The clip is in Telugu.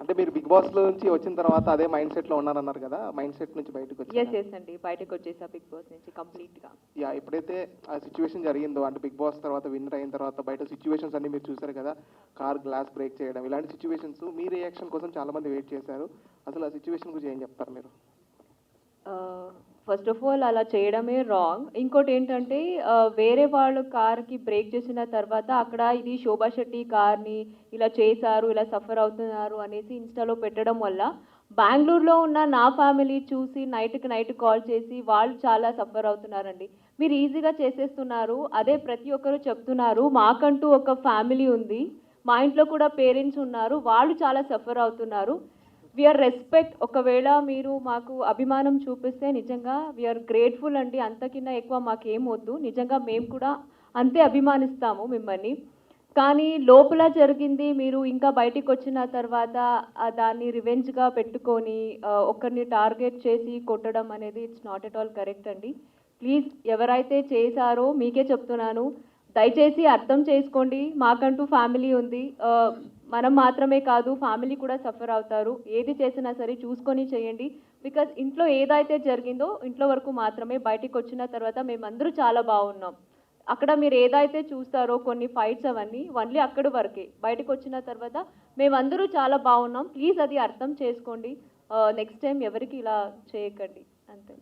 అంటే మీరు బిగ్ బాస్లో నుంచి వచ్చిన తర్వాత అదే మైండ్ సెట్లో ఉన్నారన్నారు కదా, మైండ్ సెట్ నుంచి బయటకు వచ్చి ఎస్ అండి, బయటకు వచ్చేసా బిగ్ బాస్ నుంచి కంప్లీట్గా. యా, ఎప్పుడైతే ఆ సిచ్యువేషన్ జరిగిందో, అంటే బిగ్ బాస్ తర్వాత విన్నర్ అయిన తర్వాత బయట సిచ్యువేషన్స్ అన్ని మీరు చూసారు కదా, కార్ గ్లాస్ బ్రేక్ చేయడం, ఇలాంటి సిచ్యువేషన్స్ మీ రియాక్షన్ కోసం చాలా మంది వెయిట్ చేశారు. అసలు ఆ సిచ్యువేషన్ గురించి ఏం చెప్తారు మీరు? ఫస్ట్ ఆఫ్ ఆల్ అలా చేయడమే రాంగ్. ఇంకోటి ఏంటంటే వేరే వాళ్ళు కార్కి బ్రేక్ చేసిన తర్వాత అక్కడ ఇది శోభా శెట్టి కార్ని ఇలా చేశారు, ఇలా సఫర్ అవుతున్నారు అనేసి ఇన్స్టాలో పెట్టడం వల్ల బెంగళూరులో ఉన్న నా ఫ్యామిలీ చూసి నైట్కి నైట్ కాల్ చేసి వాళ్ళు చాలా సఫర్ అవుతున్నారండి. మీరు ఈజీగా చేసేస్తున్నారు, అదే ప్రతి ఒక్కరు చెప్తున్నారు, మాకంటూ ఒక ఫ్యామిలీ ఉంది, మా ఇంట్లో కూడా పేరెంట్స్ ఉన్నారు, వాళ్ళు చాలా సఫర్ అవుతున్నారు. We are respect. ఒకవేళ మీరు మాకు అభిమానం చూపిస్తే నిజంగా వీఆర్ గ్రేట్ఫుల్ అండి. అంతకిన్నా ఎక్కువ మాకేం వద్దు. నిజంగా మేము కూడా అంతే అభిమానిస్తాము మిమ్మల్ని. కానీ లోపల జరిగింది మీరు ఇంకా బయటికి వచ్చిన తర్వాత దాన్ని రివెంజ్గా పెట్టుకొని ఒకరిని టార్గెట్ చేసి కొట్టడం అనేది it's not at all correct అండి. ప్లీజ్, ఎవరైతే చేశారో మీకే చెప్తున్నాను, దయచేసి అర్థం చేసుకోండి. మాకంటూ ఫ్యామిలీ ఉంది, మనం మాత్రమే కాదు ఫ్యామిలీ కూడా సఫర్ అవుతారు. ఏది చేసినా సరే చూసుకొని చేయండి. బికాజ్ ఇంట్లో ఏదైతే జరిగిందో ఇంట్లో వరకు మాత్రమే, బయటికి వచ్చిన తర్వాత మేమందరూ చాలా బాగున్నాం. అక్కడ మీరు ఏదైతే చూస్తారో కొన్ని ఫైట్స్ అవన్నీ ఓన్లీ అక్కడి వరకే. బయటకు వచ్చిన తర్వాత మేమందరూ చాలా బాగున్నాం. ప్లీజ్ అది అర్థం చేసుకోండి. నెక్స్ట్ టైం ఎవరికి ఇలా చేయకండి, అంతే.